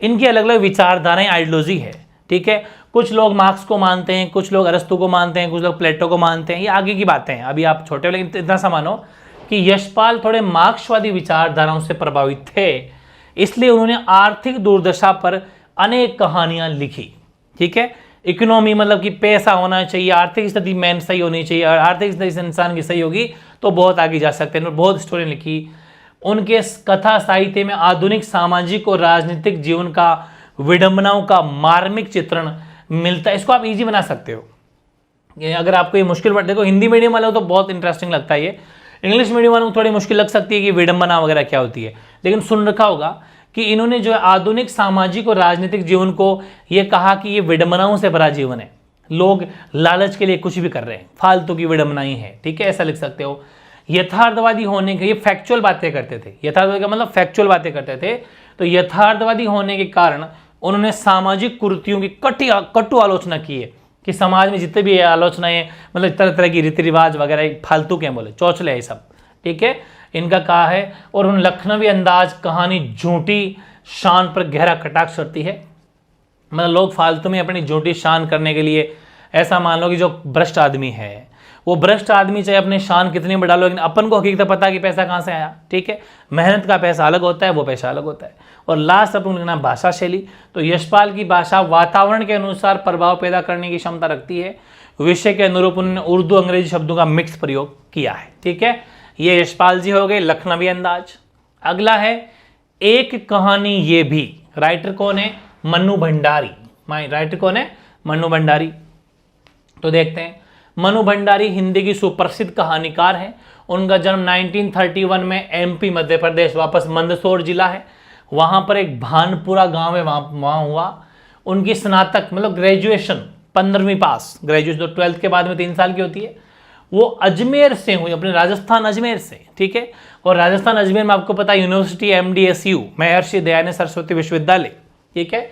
इनकी अलग अलग विचारधाराएं, आइडियोलॉजी है, ठीक है। कुछ लोग मार्क्स को मानते हैं, कुछ लोग अरस्तु को मानते हैं, कुछ लोग प्लेटो को मानते हैं, ये आगे की बातें हैं, अभी आप छोटे हो, लेकिन इतना सा मानो कि यशपाल थोड़े मार्क्सवादी विचारधाराओं से प्रभावित थे, इसलिए उन्होंने आर्थिक दुर्दशा पर अनेक कहानियां लिखी, ठीक है। इकोनॉमी मतलब कि पैसा होना चाहिए, आर्थिक स्थिति मैन सही होनी चाहिए, और आर्थिक स्थिति इंसान की सही होगी तो बहुत आगे जा सकते हैं। बहुत स्टोरी लिखी। उनके कथा साहित्य में आधुनिक सामाजिक और राजनीतिक जीवन का, विडंबनाओं का मार्मिक चित्रण मिलता है। इसको आप इजी बना सकते हो। अगर आपको ये मुश्किल पड़, देखो हिंदी मीडियम वालों को तो बहुत इंटरेस्टिंग लगता है ये, इंग्लिश मीडियम वालों को थोड़ी मुश्किल लग सकती है कि विडंबना वगैरह क्या होती है, लेकिन सुन रखा होगा कि इन्होंने जो है आधुनिक सामाजिक और राजनीतिक जीवन को ये कहा कि ये विडंबनाओं से भरा जीवन है, लोग लालच के लिए कुछ भी कर रहे हैं, फालतू की विडंबनाएं हैं, ठीक है, ऐसा लिख सकते हो। यथार्थवादी होने के, ये फैक्चुअल बातें करते थे, यथार्थवादी का मतलब फैक्चुअल बातें करते थे। तो यथार्थवादी होने के कारण उन्होंने सामाजिक कुरीतियों की कटु आलोचना की है कि समाज में जितने भी आलोचनाएं, मतलब तरह तरह की रीति रिवाज वगैरह फालतू के बोले, चौचले ये सब, ठीक है, इनका कहा है। और उन लखनवी अंदाज, कहानी झूठी शान पर गहरा कटाक्ष करती है। मतलब लोग फालतू में अपनी झूठी शान करने के लिए, ऐसा मान लो कि जो भ्रष्ट आदमी है, वो भ्रष्ट आदमी चाहे अपनी शान कितनी बढ़ा लो, लेकिन अपन को हकीकत पता कि पैसा कहाँ से आया, ठीक है। मेहनत का पैसा अलग होता है, वो पैसा अलग होता है। और लास्ट अपन लिखना भाषा शैली। तो यशपाल की भाषा वातावरण के अनुसार प्रभाव पैदा करने की क्षमता रखती है। विषय के अनुरूप उन्होंने उर्दू अंग्रेजी शब्दों का मिक्स प्रयोग किया है, ठीक है। ये यशपाल जी हो गए, लखनवी अंदाज। अगला है एक कहानी ये भी। राइटर कौन है? मन्नू भंडारी। राइटर कौन है? मन्नू भंडारी। तो देखते हैं, मनु भंडारी हिंदी की सुप्रसिद्ध कहानीकार हैं। उनका जन्म 1931 में एमपी मध्य प्रदेश, वापस मंदसौर जिला है, वहां पर एक भानपुरा गांव है, वहां हुआ। उनकी स्नातक मतलब ग्रेजुएशन 15वीं पास, ग्रेजुएशन तो 12th के बाद में 3 साल की होती है, वो अजमेर से हुई, अपने राजस्थान अजमेर से, ठीक है। और राजस्थान अजमेर में आपको पता है यूनिवर्सिटी MDSU, महर्षि दयानंद सरस्वती विश्वविद्यालय, ठीक है।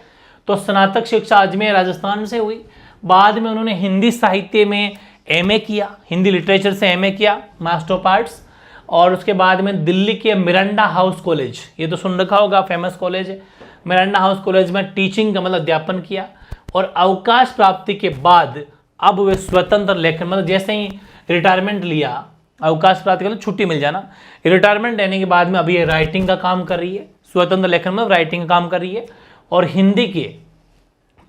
तो स्नातक शिक्षा अजमेर राजस्थान से हुई। बाद में उन्होंने हिंदी साहित्य में MA किया, हिंदी लिटरेचर से MA किया, मास्टर ऑफ आर्ट्स। और उसके बाद में दिल्ली के मिरांडा हाउस कॉलेज, ये तो सुन रखा होगा, फेमस कॉलेज है, मिरांडा हाउस कॉलेज में टीचिंग का मतलब अध्यापन किया। और अवकाश प्राप्ति के बाद अब वे स्वतंत्र लेखन, मतलब जैसे ही रिटायरमेंट लिया, अवकाश प्राप्ति का छुट्टी मिल जाना, रिटायरमेंट लेने के बाद में अभी ये राइटिंग का काम कर रही है, स्वतंत्र लेखन में राइटिंग का काम कर रही है। और हिंदी के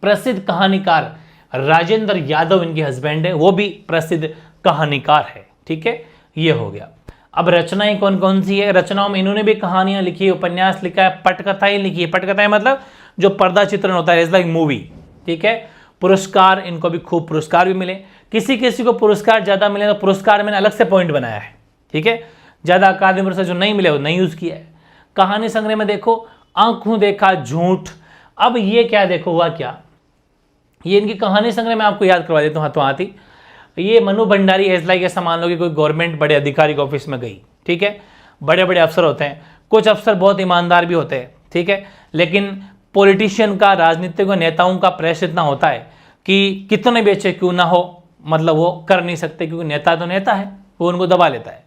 प्रसिद्ध कहानीकार राजेंद्र यादव इनके हस्बैंड है, वो भी प्रसिद्ध कहानीकार है, ठीक है। ये हो गया। अब रचनाएं कौन कौन सी है? रचनाओं में इन्होंने भी कहानियां लिखी है, उपन्यास लिखा है, पटकथाएं लिखी है। पटकथाएं मतलब जो पर्दा चित्रण होता है, इज लाइक मूवी, ठीक है। पुरस्कार, इनको भी खूब पुरस्कार भी मिले। किसी किसी को पुरस्कार ज्यादा मिले तो पुरस्कार मैंने अलग से पॉइंट बनाया है, ठीक है। ज्यादा अकादमी पुरस्कार जो नहीं मिले वो नहीं यूज किया है। कहानी संग्रह में देखो, आंखों देखा झूठ। अब ये क्या, देखो हुआ क्या, ये इनकी कहानी संग्रह में आपको याद करवा देता हूँ हाथों हाथ ही। ये मनु भंडारी एज लाइक ऐसा मान लो कि कोई गवर्नमेंट बड़े अधिकारी के ऑफिस में गई, ठीक है। बड़े बड़े अफसर होते हैं, कुछ अफसर बहुत ईमानदार भी होते हैं, ठीक है। लेकिन पॉलिटिशियन का, राजनीतिक नेताओं का प्रेशर इतना होता है कि कितने भी अच्छे क्यों ना हो, मतलब वो कर नहीं सकते, क्योंकि नेता तो नेता है, वो उनको दबा लेता है।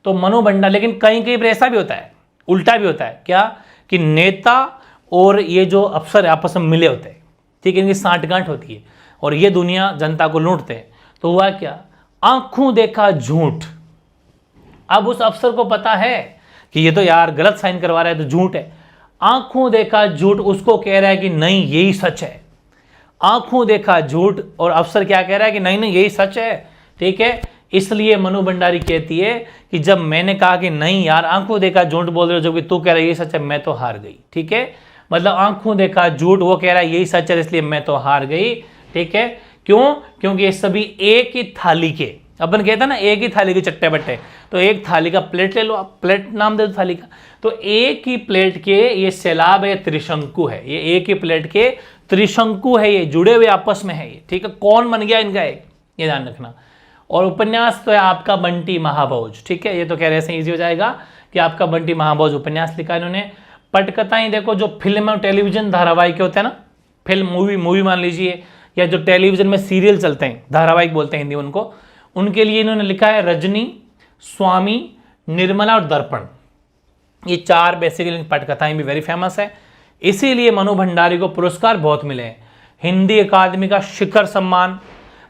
तो मनु भंडारी, लेकिन कहीं कहीं पर ऐसा भी होता है, उल्टा भी होता है, क्या कि नेता और ये जो अफसर आपस में मिले होते हैं, ठीक है, इनकी सांठगांठ होती है और ये दुनिया जनता को लूटते हैं। तो हुआ क्या, आंखों देखा झूठ। अब उस अफसर को पता है कि ये तो यार गलत साइन करवा रहा है, तो झूठ है। आंखों देखा झूठ उसको कह रहा है कि नहीं यही सच है। आंखों देखा झूठ, और अफसर क्या कह रहा है कि नहीं नहीं यही सच है, ठीक है। इसलिए मनु भंडारी कहती है कि जब मैंने कहा कि नहीं यार आंखों देखा झूठ बोल रहे हो, जबकि तू कह रहा है यही सच है, मैं तो हार गई, ठीक है। मतलब आंखों देखा झूठ, वो कह रहा है यही सच है, इसलिए मैं तो हार गई, ठीक है। क्यों? क्योंकि ये सभी एक ही थाली के, अपन कहते हैं ना एक ही थाली के चट्टे बट्टे, तो एक थाली का प्लेट ले लो आप, प्लेट नाम दे दो थाली का। तो एक ही प्लेट के ये सैलाब है, त्रिशंकु है, ये एक ही प्लेट के त्रिशंकु है, ये जुड़े हुए आपस में है ये, ठीक है। कौन बन गया इनका एक, ये ध्यान रखना। और उपन्यास तो है आपका बंटी महाभोज, ठीक है। ये तो कह रहे हैं इजी हो जाएगा कि आपका बंटी महाभोज उपन्यास लिखा इन्होंने। पटकथाएं देखो, जो फिल्म और टेलीविजन धारावाहिक होते हैं ना, फिल्म मूवी मान लीजिए, या जो टेलीविजन में सीरियल चलते हैं, धारावाहिक बोलते हैं हिंदी उनको, उनके लिए इन्होंने लिखा है रजनी, स्वामी, निर्मला और दर्पण। ये चार बेसिकली पटकथाएं भी वेरी फेमस है, इसीलिए मनु भंडारी को पुरस्कार बहुत मिले हैं। हिंदी अकादमी का शिखर सम्मान,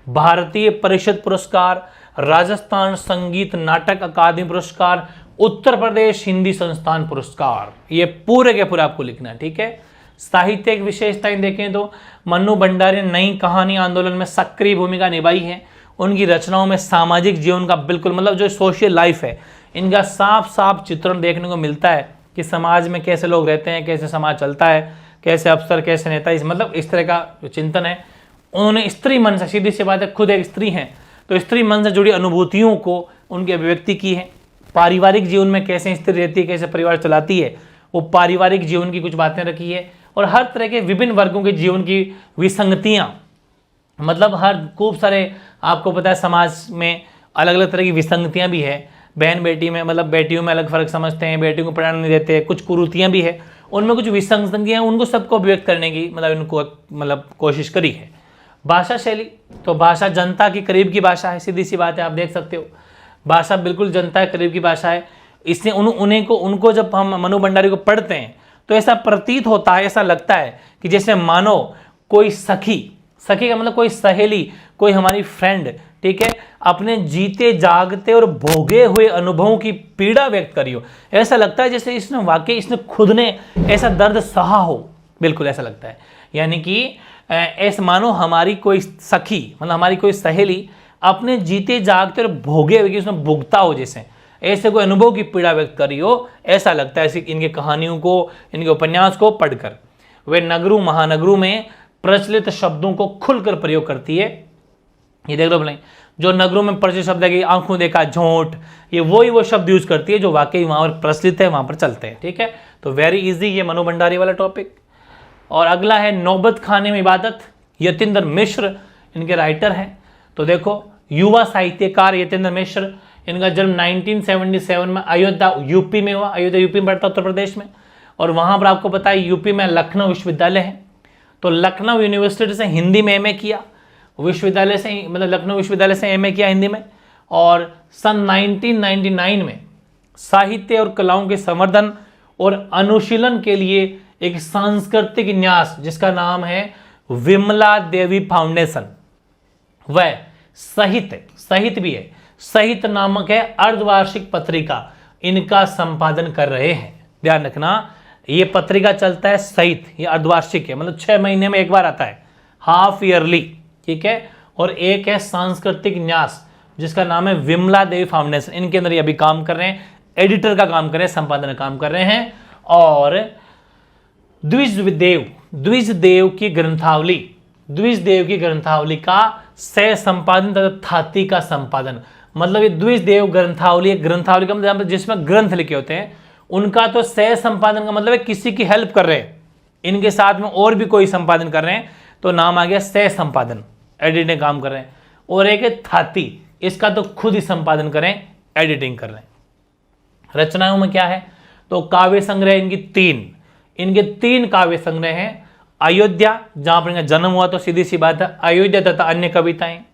भारतीय परिषद पुरस्कार, राजस्थान संगीत नाटक अकादमी पुरस्कार, उत्तर प्रदेश हिंदी संस्थान पुरस्कार, ये पूरे के पूरे आपको लिखना है, ठीक है। साहित्यिक विशेषताएं देखें तो मनु भंडारी ने नई कहानी आंदोलन में सक्रिय भूमिका निभाई है। उनकी रचनाओं में सामाजिक जीवन का बिल्कुल, मतलब जो सोशल लाइफ है, इनका साफ साफ चित्रण देखने को मिलता है कि समाज में कैसे लोग रहते हैं, कैसे समाज चलता है, कैसे अफसर, कैसे नेता, इस मतलब इस तरह का जो चिंतन है। उन्होंने स्त्री मन से, सीधी सी बात है, खुद एक स्त्री हैं, तो स्त्री मन से जुड़ी अनुभूतियों को उनकी अभिव्यक्ति की है। पारिवारिक जीवन में कैसे स्त्री रहती है, कैसे परिवार चलाती है, वो पारिवारिक जीवन की कुछ बातें रखी है। और हर तरह के विभिन्न वर्गों के जीवन की विसंगतियाँ, मतलब हर खूब सारे, आपको पता है समाज में अलग अलग तरह की विसंगतियाँ भी है। बहन बेटी में, मतलब बेटियों में अलग फर्क समझते हैं, बेटियों को पढ़ाने नहीं देते, कुछ कुरीतियाँ भी है, उनमें कुछ विसंगतियाँ, उनको सबको अभिव्यक्त करने की मतलब इनको मतलब कोशिश करी है। भाषा शैली, तो भाषा जनता के करीब की भाषा है, सीधी सी बात है, आप देख सकते हो, भाषा बिल्कुल जनता के करीब की भाषा है। इसलिए उनको जब हम मनु भंडारी को पढ़ते हैं तो ऐसा प्रतीत होता है, ऐसा लगता है कि जैसे मानो कोई सखी का मतलब कोई सहेली, कोई हमारी फ्रेंड, ठीक है, अपने जीते जागते और भोगे हुए अनुभवों की पीड़ा व्यक्त करी हो। ऐसा लगता है जैसे इसने खुद ने ऐसा दर्द सहा हो, बिल्कुल ऐसा लगता है। यानी कि ऐसा मानो हमारी कोई सखी, मतलब हमारी कोई सहेली अपने जीते जागते और भोगे हुए, उसने भुगता हो, जैसे ऐसे कोई अनुभव की पीड़ा व्यक्त करी हो, ऐसा लगता है इनके कहानियों को, इनके उपन्यास को पढ़कर। वे नगरू महानगरू में प्रचलित शब्दों को खुलकर प्रयोग करती है। ये देख लो भले, जो नगरों में प्रचलित शब्द है कि आंखों देखा झूठ, ये वो शब्द यूज करती है जो वाकई वहां पर प्रचलित है, वहां पर चलते हैं, ठीक है। तो वेरी इजी ये मनु भंडारी वाला टॉपिक। और अगला है नौबत खाने में इबादत, यतीन्द्र मिश्र इनके राइटर हैं। तो देखो युवा साहित्यकार यतेंद्र मिश्र, इनका जन्म 1977 में अयोध्या यूपी में हुआ। अयोध्या यूपी में पड़ता है, उत्तर प्रदेश में। और वहाँ पर आपको पता है यूपी में लखनऊ विश्वविद्यालय है, तो लखनऊ यूनिवर्सिटी से हिंदी में एमए किया, विश्वविद्यालय से मतलब लखनऊ विश्वविद्यालय से एमए किया हिंदी में। और सन 1999 में साहित्य और कलाओं के संवर्धन और अनुशीलन के लिए एक सांस्कृतिक न्यास जिसका नाम है विमला देवी फाउंडेशन, वह साहित्य भी है, साहित्य नामक है अर्धवार्षिक पत्रिका, इनका संपादन कर रहे हैं। ध्यान रखना, ये पत्रिका चलता है साहित्य, ये अर्धवार्षिक है, मतलब 6 महीने में एक बार आता है, हाफ ईयरली, ठीक है। और एक है सांस्कृतिक न्यास जिसका नाम है विमला देवी फाउंडेशन, इनके अंदर ये अभी काम कर रहे हैं, एडिटर का काम कर रहे हैं, संपादन का काम कर रहे हैं। और द्विजदेव की ग्रंथावली का सह संपादन तथा थाती का संपादन, मतलब ये द्विजदेव ग्रंथावली का मतलब जिसमें ग्रंथ लिखे होते हैं उनका तो सह संपादन का मतलब है किसी की हेल्प कर रहे हैं, इनके साथ में और भी कोई संपादन कर रहे हैं तो नाम आ गया सह संपादन, एडिटिंग काम कर रहे हैं। और एक है थाती, इसका तो खुद ही संपादन करें, एडिटिंग कर रहे हैं। रचनाओं में क्या है, तो काव्य संग्रह इनके तीन काव्य संग्रह हैं। अयोध्या, जहां पर इनका जन्म हुआ तो सीधी सी बात है, अयोध्या तथा अन्य कविताएं,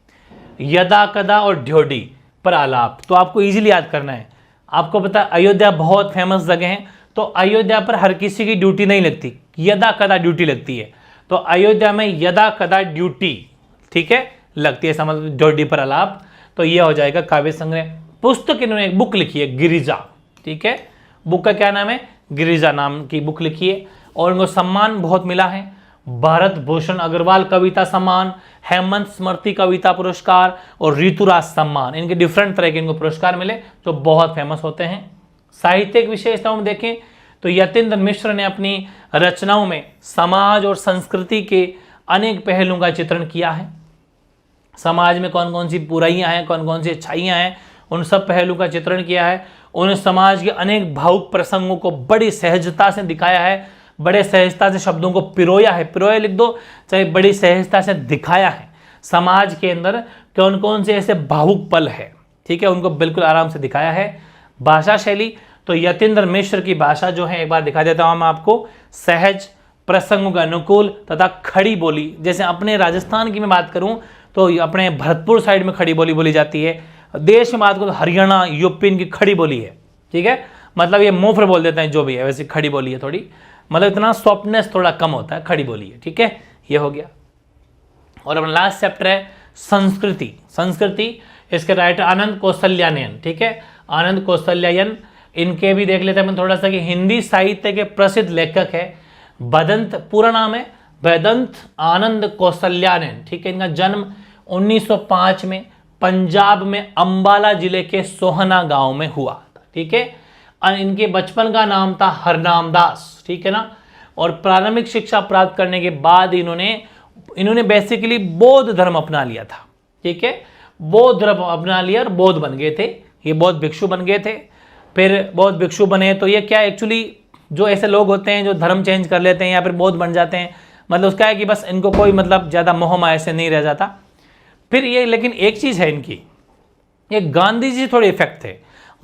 यदा कदा और ढ्योढ़ी पर आलाप। तो आपको इजीली याद करना है, आपको पता है अयोध्या बहुत फेमस जगह है, तो अयोध्या पर हर किसी की ड्यूटी नहीं लगती, यदा कदा ड्यूटी लगती है, तो अयोध्या में यदा कदा ड्यूटी, ठीक है, लगती है, समझ, ढ्योढ़ी पर आलाप। तो ये हो जाएगा काव्य संग्रह। पुस्तक इन्होंने एक बुक लिखी है गिरिजा, ठीक है, बुक का क्या नाम है, गिरिजा नाम की बुक लिखी है। और इनको सम्मान बहुत मिला है, भारत भूषण अग्रवाल कविता सम्मान, हेमंत स्मृति कविता पुरस्कार और ऋतुराज सम्मान, इनके डिफरेंट तरह के इनको पुरस्कार मिले जो बहुत फेमस होते हैं। साहित्यिक विशेषताओं में देखें तो यतेंद्र मिश्र ने अपनी रचनाओं में समाज और संस्कृति के अनेक पहलुओं का चित्रण किया है। समाज में कौन कौन सी बुराइयां हैं, कौन कौन सी अच्छाइयां हैं, उन सब पहलुओं का चित्रण किया है। उन्होंने समाज के अनेक भावुक प्रसंगों को बड़ी सहजता से दिखाया है, बड़े सहजता से शब्दों को पिरोया है, पिरोया लिख दो चाहे, बड़ी सहजता से दिखाया है समाज के अंदर कौन कौन से ऐसे भावुक पल है, ठीक है, उनको बिल्कुल आराम से दिखाया है। भाषा शैली, तो यतेंद्र मिश्र की भाषा जो है एक बार दिखा देता हूं मैं आपको, सहज, प्रसंगों का अनुकूल तथा खड़ी बोली। जैसे अपने राजस्थान की मैं बात करूं तो अपने भरतपुर साइड में खड़ी बोली बोली जाती है, देश में बात करूं तो हरियाणा यूपी इनकी खड़ी बोली है, ठीक है, मतलब ये मुंह पर बोल देते हैं जो भी है, वैसे खड़ी बोली है थोड़ी, मतलब इतना सॉफ्टनेस थोड़ा कम होता है, खड़ी बोली है, ठीक है, ये हो गया। और अपना लास्ट चैप्टर है संस्कृति, इसके राइटर आनंद कौशल्यायन, ठीक है, आनंद कौशल्यायन, इनके भी देख लेते हैं थोड़ा सा कि हिंदी साहित्य के प्रसिद्ध लेखक है बदंत, पूरा नाम है वेदंत आनंद कौशल्यायन, ठीक है, इनका जन्म 1905 में पंजाब में अंबाला जिले के सोहना गांव में हुआ था, ठीक है। इनके बचपन का नाम था हरनाम दास, ठीक है ना। और प्रारंभिक शिक्षा प्राप्त करने के बाद इन्होंने बेसिकली बौद्ध धर्म अपना लिया था, ठीक है, बौद्ध धर्म अपना लिया और बौद्ध बन गए थे, ये बौद्ध भिक्षु बन गए थे। फिर बौद्ध भिक्षु बने तो ये क्या एक्चुअली जो ऐसे लोग होते हैं जो धर्म चेंज कर लेते हैं या फिर बौद्ध बन जाते हैं, मतलब उसका है कि बस इनको कोई मतलब ज़्यादा मोह माया से नहीं रह जाता। फिर ये, लेकिन एक चीज़ है इनकी, ये गांधी जी से थोड़े इफेक्ट थे,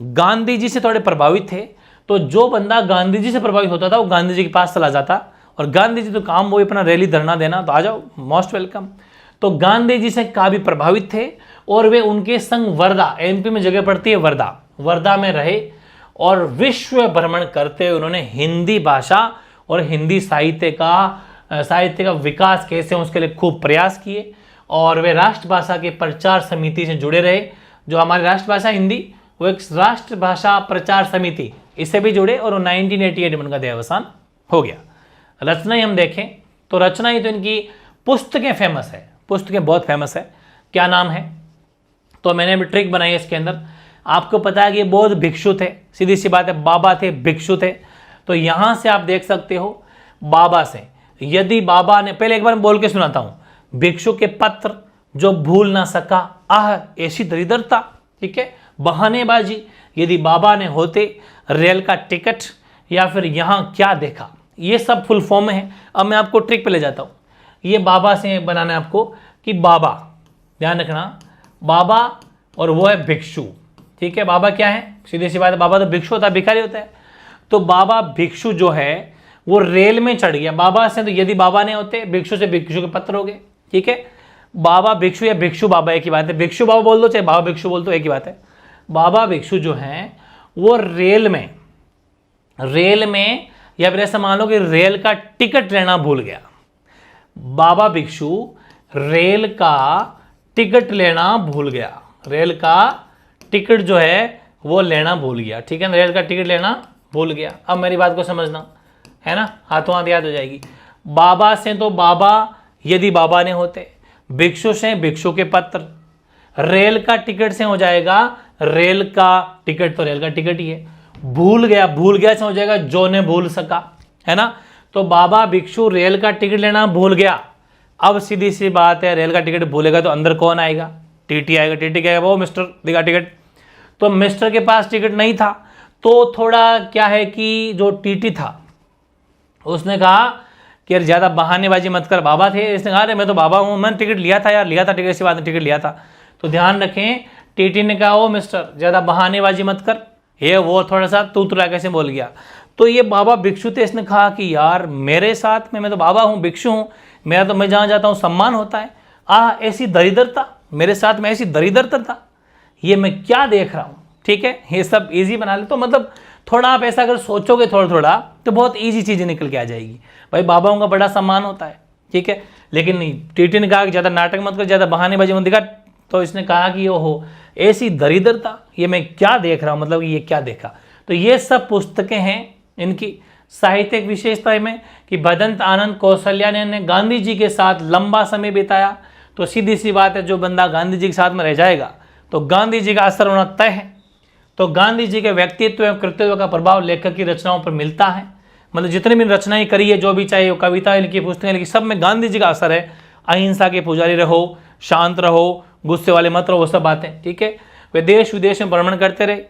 गांधी जी से थोड़े प्रभावित थे, तो जो बंदा गांधी जी से प्रभावित होता था वो गांधी जी के पास चला जाता, और गांधी जी तो काम वो अपना रैली धरना देना, तो आ जाओ मोस्ट वेलकम। तो गांधी जी से काफ़ी प्रभावित थे और वे उनके संग वर्धा, एमपी में जगह पड़ती है वर्धा में रहे, और विश्व भ्रमण करते हुए उन्होंने हिंदी भाषा और हिंदी साहित्य का विकास कैसे उसके लिए खूब प्रयास किए। और वे राष्ट्रभाषा के प्रचार समिति से जुड़े रहे, जो हमारी राष्ट्रभाषा हिंदी, वो एक राष्ट्रभाषा प्रचार समिति, इससे भी जुड़े, और 1988 में उनका देहावसान हो गया। रचनाएं हम देखें तो रचनाएं तो इनकी पुस्तकें फेमस है, पुस्तकें बहुत फेमस है। क्या नाम है, तो मैंने भी ट्रिक बनाई है इसके अंदर। आपको पता है कि ये बौद्ध भिक्षु थे, सीधी सी बात है, बाबा थे, भिक्षु थे, तो यहां से आप देख सकते हो बाबा से, यदि बाबा ने, पहले एक बार बोल के सुनाता हूं, भिक्षु के पत्र जो भूल ना सका, आह ऐसी दरिद्रता, ठीक है, बहानेबाजी, यदि बाबा ने होते, रेल का टिकट, या फिर यहां क्या देखा, ये सब फुल फॉर्म में है। अब मैं आपको ट्रिक पे ले जाता हूं, ये बाबा से बनाना है आपको कि बाबा, ध्यान रखना, बाबा और वो है भिक्षु। ठीक है, बाबा क्या है, सीधी सी बात है, बाबा तो भिक्षु होता है, भिखारी होता है। तो बाबा भिक्षु जो है वो रेल में चढ़ गया। बाबा से तो यदि बाबा नहीं होते, भिक्षु से भिक्षु के पत्र हो गए। ठीक है, बाबा भिक्षु या भिक्षु बाबा एक ही बात है, भिक्षु बाबा बोल दो चाहे बाबा भिक्षु बोल दो एक ही बात है। बाबा भिक्षु जो हैं वो रेल में या फिर ऐसा मान लो कि रेल का टिकट लेना भूल गया। बाबा भिक्षु रेल का टिकट लेना भूल गया, रेल का टिकट जो है वो लेना भूल गया। ठीक है ना, रेल का टिकट लेना भूल गया। अब मेरी बात को समझना है ना, हाथों हाथ याद हो जाएगी। बाबा से तो बाबा यदि बाबा ने होते, भिक्षु से भिक्षु के पत्र, रेल का टिकट से हो जाएगा रेल का टिकट, तो रेल का टिकट ही है। भूल गया से हो जाएगा जो ने भूल सका, है ना। तो बाबा भिक्षु रेल का टिकट लेना भूल गया। अब सीधी सी बात है, रेल का टिकट भूलेगा तो अंदर कौन आएगा, टीटी आएगा। टीटी क्या है, वो मिस्टर देगा टिकट। तो मिस्टर के पास टिकट नहीं था, तो थोड़ा क्या है कि जो टीटी था उसने कहा कि यार ज़्यादा बहानेबाजी मत कर। बाबा थे, इसने कहा अरे मैं तो बाबा हूँ, मैंने टिकट लिया था यार, लिया था टिकट, इसी बात में टिकट लिया था। तो ध्यान रखें, टीटी ने कहा ओ मिस्टर ज़्यादा बहानेबाजी मत कर, ये वो थोड़ा सा तू तुरा कैसे बोल गया। तो ये बाबा भिक्षु थे, इसने कहा कि यार मेरे साथ में, मैं तो बाबा हूँ, भिक्षु हूँ, मेरा तो मैं जहाँ जाता हूँ सम्मान होता है, ऐसी दरिद्रता मेरे साथ में, ऐसी दरिद्रता ये मैं क्या देख रहा हूँ। ठीक है, ये सब इजी बना ले। तो मतलब थोड़ा आप ऐसा अगर सोचोगे थोड़ा तो बहुत इजी चीज़ें निकल के आ जाएगी। भाई बाबाओं का बड़ा सम्मान होता है, ठीक है, लेकिन नहीं, टीटी ने कहा कि ज़्यादा नाटक मत कर, ज़्यादा बहानेबाजी मत दिखा। तो इसने कहा कि ओहो ऐसी दरिद्रता ये मैं क्या देख रहा हूँ, मतलब ये क्या देखा। तो ये सब पुस्तकें हैं इनकी साहित्यिक विशेषता में कि भदंत आनंद कौशल्या ने गांधी जी के साथ लंबा समय बिताया। तो सीधी सी बात है, जो बंदा गांधी जी के साथ में रह जाएगा तो गांधी जी का असर होना तय है। तो गांधी जी के व्यक्तित्व एवं कृतित्व का प्रभाव लेखक की रचनाओं पर मिलता है। मतलब जितनी भी रचनाएं करी है, जो भी चाहे वो कविताएं लिखी, पुस्तकें लिखी, सब में गांधी जी का असर है। अहिंसा के पुजारी रहो, शांत रहो, गुस्से वाले मत रहो, वो सब बातें। ठीक है, वे देश विदेश में भ्रमण करते रहे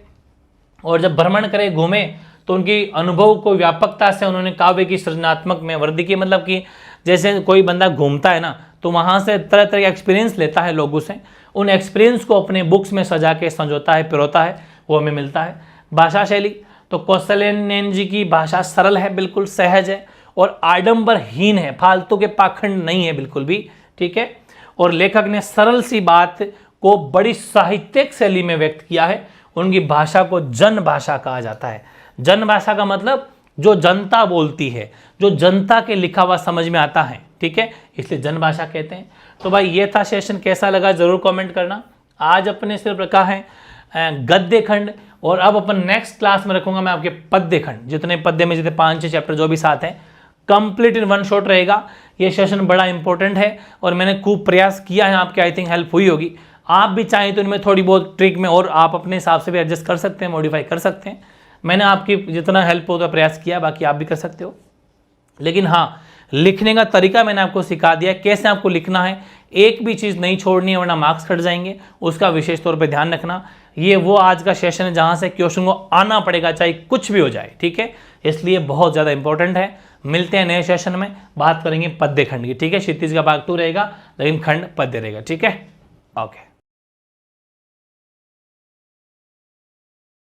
और जब भ्रमण करे घूमे तो उनकी अनुभव को व्यापकता से उन्होंने काव्य की सृजनात्मक में वृद्धि की। मतलब कि जैसे कोई बंदा घूमता है ना, तो वहाँ से तरह तरह के एक्सपीरियंस लेता है लोगों से, उन एक्सपीरियंस को अपने बुक्स में सजा के संजोता है, पिरोता है, वो हमें मिलता है। भाषा शैली, तो कौशल्यानंद जी की भाषा सरल है, बिल्कुल सहज है और आडंबरहीन है, फालतू के पाखंड नहीं है बिल्कुल भी। ठीक है, और लेखक ने सरल सी बात को बड़ी साहित्यिक शैली में व्यक्त किया है। उनकी भाषा को जन भाषा कहा जाता है। जन भाषा का मतलब जो जनता बोलती है, जो जनता के लिखा हुआ समझ में आता है। ठीक है, इसलिए जन भाषा कहते हैं। तो भाई ये था सेशन, कैसा लगा जरूर कमेंट करना। आज अपने सिर्फ रखा है गद्य खंड, और अब अपन नेक्स्ट क्लास में रखूंगा मैं आपके पद्य खंड। जितने पद्य में जितने 5-6 चैप्टर जो भी साथ हैं, कंप्लीट इन वन शॉट रहेगा। ये सेशन बड़ा इंपॉर्टेंट है और मैंने खूब प्रयास किया है, आपके आई थिंक हेल्प हुई होगी। आप भी चाहें तो इनमें थोड़ी बहुत ट्रिक में और आप अपने हिसाब से भी एडजस्ट कर सकते हैं, मॉडिफाई कर सकते हैं। मैंने आपकी जितना हेल्प हो तो प्रयास किया, बाकी आप भी कर सकते हो। लेकिन हाँ, लिखने का तरीका मैंने आपको सिखा दिया, कैसे आपको लिखना है। एक भी चीज़ नहीं छोड़नी है वरना मार्क्स कट जाएंगे, उसका विशेष तौर पे ध्यान रखना। ये वो आज का सेशन है जहाँ से क्वेश्चन को आना पड़ेगा, चाहे कुछ भी हो जाए। ठीक है, इसलिए बहुत ज़्यादा इंपॉर्टेंट है। मिलते हैं नए सेशन में, बात करेंगे पद्य खंड की। ठीक है, क्षितिज का भाग 2 रहेगा, लेकिन खंड पद्य रहेगा। ठीक है, ओके।